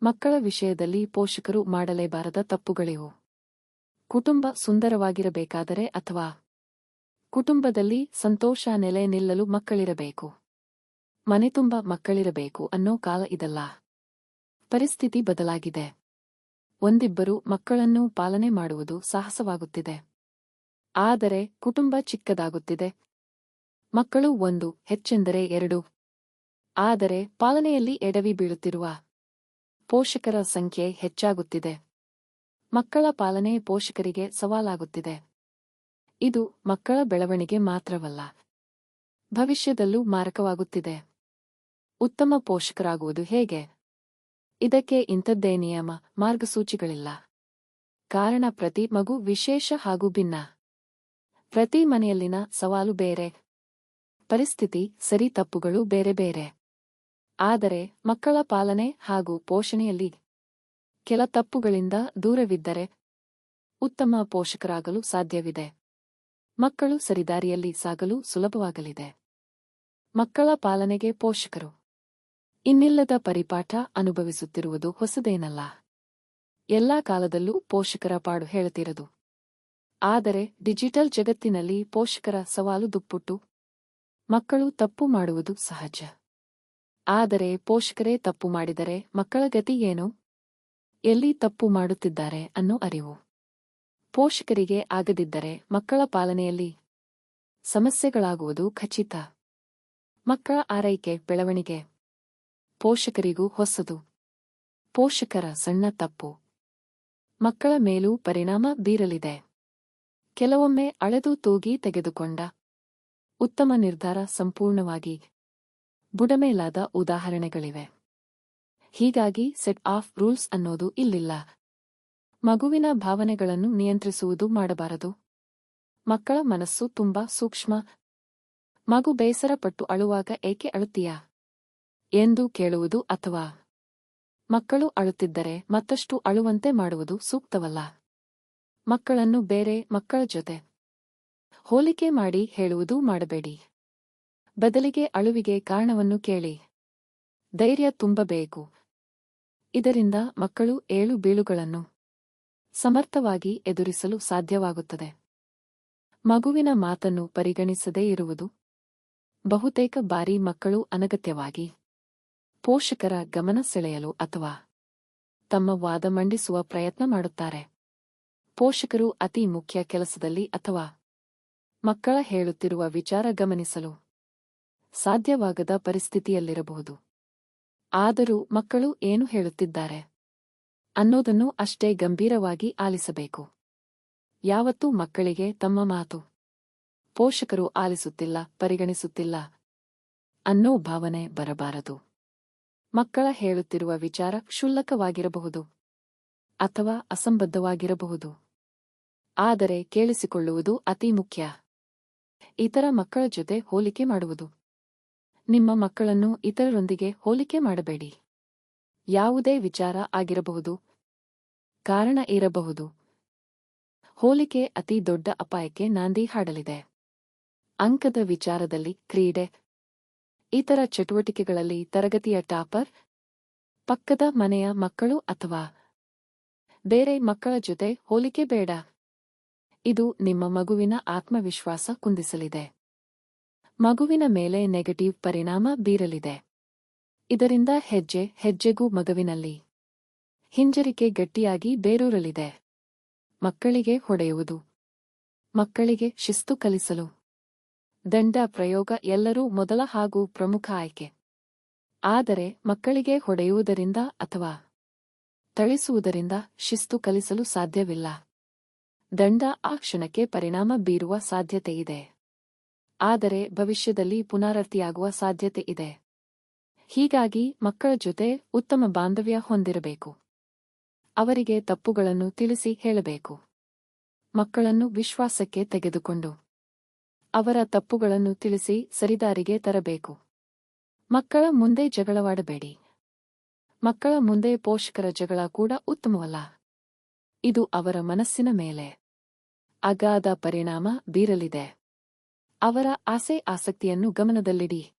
ಮಕ್ಕಳ ವಿಷಯದಲ್ಲಿ ಪೋಷಕರು ಮಾಡಲೇಬಾರದ ತಪ್ಪುಗಳಿವು. ಕುಟುಂಬ ಸುಂದರವಾಗಿರಬೇಕಾದರೆ ಅಥವಾ ಕುಟುಂಬದಲ್ಲಿ ಸಂತೋಷ ನೆಲೆ ನಿಲ್ಲಲು ಮಕ್ಕಳಿರಬೇಕು. ಮನೆತುಂಬ ಮಕ್ಕಳಿರಬೇಕು ಅನ್ನೋ ಕಾಲ ಇದಲ್ಲ. ಪರಿಸ್ಥಿತಿ ಬದಲಾಗಿದೆ. ಒಂದಿಬ್ಬರು ಮಕ್ಕಳನ್ನು ಪಾಲನೆ ಮಾಡುವುದು ಸಾಹಸವಾಗುತ್ತಿದೆ. ಆದರೆ ಕುಟುಂಬ ಚಿಕ್ಕದಾಗುತ್ತಿದೆ. ಮಕ್ಕಳು ಒಂದು, ಹೆಚ್ಚೆಂದರೆ ಎರಡು. ಆದರೆ ಪಾಲನೆಯಲ್ಲಿ ಎಡವಿ ಬೀಳುತ್ತಿರುವ ಪೋಷಕರ ಸಂಖ್ಯೆ ಹೆಚ್ಚಾಗುತ್ತಿದೆ. ಮಕ್ಕಳ ಪಾಲನೆ ಪೋಷಕರಿಗೆ ಸವಾಲಾಗುತ್ತಿದೆ. ಇದು ಮಕ್ಕಳ ಬೆಳವಣಿಗೆ ಮಾತ್ರವಲ್ಲ, ಭವಿಷ್ಯದಲ್ಲೂ ಮಾರಕವಾಗುತ್ತಿದೆ. ಉತ್ತಮ ಪೋಷಕರಾಗುವುದು ಹೇಗೆ? ಇದಕ್ಕೆ ಇಂಥದ್ದೇ ನಿಯಮ, ಮಾರ್ಗಸೂಚಿಗಳಿಲ್ಲ. ಕಾರಣ ಪ್ರತಿ ಮಗು ವಿಶೇಷ ಹಾಗೂ ಭಿನ್ನ. ಪ್ರತಿ ಮನೆಯಲ್ಲಿನ ಸವಾಲು ಬೇರೆ. ಪರಿಸ್ಥಿತಿ, ಸರಿ ತಪ್ಪುಗಳು ಬೇರೆ ಬೇರೆ. ಆದರೆ ಮಕ್ಕಳ ಪಾಲನೆ ಹಾಗೂ ಪೋಷಣೆಯಲ್ಲಿ ಕೆಲ ತಪ್ಪುಗಳಿಂದ ದೂರವಿದ್ದರೆ ಉತ್ತಮ ಪೋಷಕರಾಗಲು ಸಾಧ್ಯವಿದೆ. ಮಕ್ಕಳು ಸರಿದಾರಿಯಲ್ಲಿ ಸಾಗಲು ಸುಲಭವಾಗಲಿದೆ. ಮಕ್ಕಳ ಪಾಲನೆಗೆ ಪೋಷಕರು ಇನ್ನಿಲ್ಲದ ಪರಿಪಾಠ ಅನುಭವಿಸುತ್ತಿರುವುದು ಹೊಸದೇನಲ್ಲ. ಎಲ್ಲಾ ಕಾಲದಲ್ಲೂ ಪೋಷಕರ ಪಾಡು ಹೇಳುತ್ತಿರದು. ಆದರೆ ಡಿಜಿಟಲ್ ಜಗತ್ತಿನಲ್ಲಿ ಪೋಷಕರ ಸವಾಲು ದುಪ್ಪುಟ್ಟು. ಮಕ್ಕಳು ತಪ್ಪು ಮಾಡುವುದು ಸಹಜ. ಆದರೆ ಪೋಷಕರೇ ತಪ್ಪು ಮಾಡಿದರೆ ಮಕ್ಕಳ ಗತಿ ಏನು? ಎಲ್ಲಿ ತಪ್ಪು ಮಾಡುತ್ತಿದ್ದಾರೆ ಅನ್ನೋ ಅರಿವು ಪೋಷಕರಿಗೆ ಆಗದಿದ್ದರೆ ಮಕ್ಕಳ ಪಾಲನೆಯಲ್ಲಿ ಸಮಸ್ಯೆಗಳಾಗುವುದು ಖಚಿತ. ಮಕ್ಕಳ ಆರೈಕೆ, ಬೆಳವಣಿಗೆ ಪೋಷಕರಿಗೂ ಹೊಸದು. ಪೋಷಕರ ಸಣ್ಣ ತಪ್ಪು ಮಕ್ಕಳ ಮೇಲೂ ಪರಿಣಾಮ ಬೀರಲಿದೆ. ಕೆಲವೊಮ್ಮೆ ಅಳೆದು ತೂಗಿ ತೆಗೆದುಕೊಂಡ ಉತ್ತಮ ನಿರ್ಧಾರ ಸಂಪೂರ್ಣವಾಗಿ ಬುಡಮೇಲಾದ ಉದಾಹರಣೆಗಳಿವೆ. ಹೀಗಾಗಿ ಸೆಟ್ ಆಫ್ ರೂಲ್ಸ್ ಅನ್ನೋದು ಇಲ್ಲಿಲ್ಲ. ಮಗುವಿನ ಭಾವನೆಗಳನ್ನು ನಿಯಂತ್ರಿಸುವುದು ಮಾಡಬಾರದು. ಮಕ್ಕಳ ಮನಸ್ಸು ತುಂಬಾ ಸೂಕ್ಷ್ಮ. ಮಗು ಬೇಸರಪಟ್ಟು ಅಳುವಾಗ ಏಕೆ ಅಳುತ್ತೀಯಾ ಎಂದು ಕೇಳುವುದು ಅಥವಾ ಮಕ್ಕಳು ಅಳುತ್ತಿದ್ದರೆ ಮತ್ತಷ್ಟು ಅಳುವಂತೆ ಮಾಡುವುದು ಸೂಕ್ತವಲ್ಲ. ಮಕ್ಕಳನ್ನು ಬೇರೆ ಮಕ್ಕಳ ಜೊತೆ ಹೋಲಿಕೆ ಮಾಡಿ ಹೇಳುವುದೂ ಮಾಡಬೇಡಿ. ಬದಲಿಗೆ ಅಳುವಿಗೆ ಕಾರಣವನ್ನು ಕೇಳಿ ಧೈರ್ಯ ತುಂಬಬೇಕು. ಇದರಿಂದ ಮಕ್ಕಳು ಏಳು ಬೀಳುಗಳನ್ನು ಸಮರ್ಥವಾಗಿ ಎದುರಿಸಲು ಸಾಧ್ಯವಾಗುತ್ತದೆ. ಮಗುವಿನ ಮಾತನ್ನು ಪರಿಗಣಿಸದೇ ಇರುವುದು. ಬಹುತೇಕ ಬಾರಿ ಮಕ್ಕಳು ಅನಗತ್ಯವಾಗಿ ಪೋಷಕರ ಗಮನ ಸೆಳೆಯಲು ಅಥವಾ ತಮ್ಮ ವಾದ ಮಂಡಿಸುವ ಪ್ರಯತ್ನ ಮಾಡುತ್ತಾರೆ. ಪೋಷಕರು ಅತಿ ಮುಖ್ಯ ಕೆಲಸದಲ್ಲಿ ಅಥವಾ ಮಕ್ಕಳ ಹೇಳುತ್ತಿರುವ ವಿಚಾರ ಗಮನಿಸಲು ಸಾಧ್ಯವಾಗದ ಪರಿಸ್ಥಿತಿಯಲ್ಲಿರಬಹುದು. ಆದರೂ ಮಕ್ಕಳು ಏನು ಹೇಳುತ್ತಿದ್ದಾರೆ ಅನ್ನೋದನ್ನು ಅಷ್ಟೇ ಗಂಭೀರವಾಗಿ ಆಲಿಸಬೇಕು. ಯಾವತ್ತೂ ಮಕ್ಕಳಿಗೆ ತಮ್ಮ ಮಾತು ಪೋಷಕರು ಆಲಿಸುತ್ತಿಲ್ಲ, ಪರಿಗಣಿಸುತ್ತಿಲ್ಲ ಅನ್ನೋ ಭಾವನೆ ಬರಬಾರದು. ಮಕ್ಕಳ ಹೇಳುತ್ತಿರುವ ವಿಚಾರ ಕ್ಷುಲ್ಲಕವಾಗಿರಬಹುದು ಅಥವಾ ಅಸಂಬದ್ಧವಾಗಿರಬಹುದು. ಆದರೆ ಕೇಳಿಸಿಕೊಳ್ಳುವುದು ಅತಿ ಮುಖ್ಯ. ಇತರ ಮಕ್ಕಳ ಜೊತೆ ಹೋಲಿಕೆ ಮಾಡುವುದು. ನಿಮ್ಮ ಮಕ್ಕಳನ್ನು ಇತರರೊಂದಿಗೆ ಹೋಲಿಕೆ ಮಾಡಬೇಡಿ. ಯಾವುದೇ ವಿಚಾರ ಆಗಿರಬಹುದು, ಕಾರಣ ಇರಬಹುದು. ಹೋಲಿಕೆ ಅತಿ ದೊಡ್ಡ ಅಪಾಯಕ್ಕೆ ನಾಂದಿ ಹಾಡಲಿದೆ. ಅಂಕದ ವಿಚಾರದಲ್ಲಿ, ಕ್ರೀಡೆ, ಇತರ ಚಟುವಟಿಕೆಗಳಲ್ಲಿ ತರಗತಿಯ ಟಾಪರ್, ಪಕ್ಕದ ಮನೆಯ ಮಕ್ಕಳು ಅಥವಾ ಬೇರೆ ಮಕ್ಕಳ ಜೊತೆ ಹೋಲಿಕೆ ಬೇಡ. ಇದು ನಿಮ್ಮ ಮಗುವಿನ ಆತ್ಮವಿಶ್ವಾಸ ಕುಂದಿಸಲಿದೆ. ಮಗುವಿನ ಮೇಲೆ ನೆಗೆಟಿವ್ ಪರಿಣಾಮ ಬೀರಲಿದೆ. ಇದರಿಂದ ಹೆಜ್ಜೆ ಹೆಜ್ಜೆಗೂ ಮಗುವಿನಲ್ಲಿ ಹಿಂಜರಿಕೆ ಗಟ್ಟಿಯಾಗಿ ಬೇರೂರಲಿದೆ. ಮಕ್ಕಳಿಗೆ ಹೊಡೆಯುವುದು. ಮಕ್ಕಳಿಗೆ ಶಿಸ್ತು ಕಲಿಸಲು ದಂಡ ಪ್ರಯೋಗ ಎಲ್ಲರೂ ಮೊದಲ ಹಾಗೂ ಪ್ರಮುಖ ಆಯ್ಕೆ. ಆದರೆ ಮಕ್ಕಳಿಗೆ ಹೊಡೆಯುವುದರಿಂದ ಅಥವಾ ಥಳಿಸುವುದರಿಂದ ಶಿಸ್ತು ಕಲಿಸಲು ಸಾಧ್ಯವಿಲ್ಲ. ದಂಡ ಆ ಕ್ಷಣಕ್ಕೆ ಪರಿಣಾಮ ಬೀರುವ ಸಾಧ್ಯತೆಯಿದೆ. ಆದರೆ ಭವಿಷ್ಯದಲ್ಲಿ ಪುನರಾವರ್ತಿಯಾಗುವ ಸಾಧ್ಯತೆ ಇದೆ. ಹೀಗಾಗಿ ಮಕ್ಕಳ ಜೊತೆ ಉತ್ತಮ ಬಾಂಧವ್ಯ ಹೊಂದಿರಬೇಕು. ಅವರಿಗೆ ತಪ್ಪುಗಳನ್ನು ತಿಳಿಸಿ ಹೇಳಬೇಕು. ಮಕ್ಕಳನ್ನು ವಿಶ್ವಾಸಕ್ಕೆ ತೆಗೆದುಕೊಂಡು ಅವರ ತಪ್ಪುಗಳನ್ನು ತಿಳಿಸಿ ಸರಿದಾರಿಗೆ ತರಬೇಕು. ಮಕ್ಕಳ ಮುಂದೆ ಜಗಳವಾಡಬೇಡಿ. ಮಕ್ಕಳ ಮುಂದೆ ಪೋಷಕರ ಜಗಳ ಕೂಡ ಉತ್ತಮವಲ್ಲ. ಇದು ಅವರ ಮನಸ್ಸಿನ ಮೇಲೆ ಅಗಾಧ ಪರಿಣಾಮ ಬೀರಲಿದೆ. ಅವರ ಆಸೆ ಆಸಕ್ತಿಯನ್ನು ಗಮನದಲ್ಲಿಡಿ.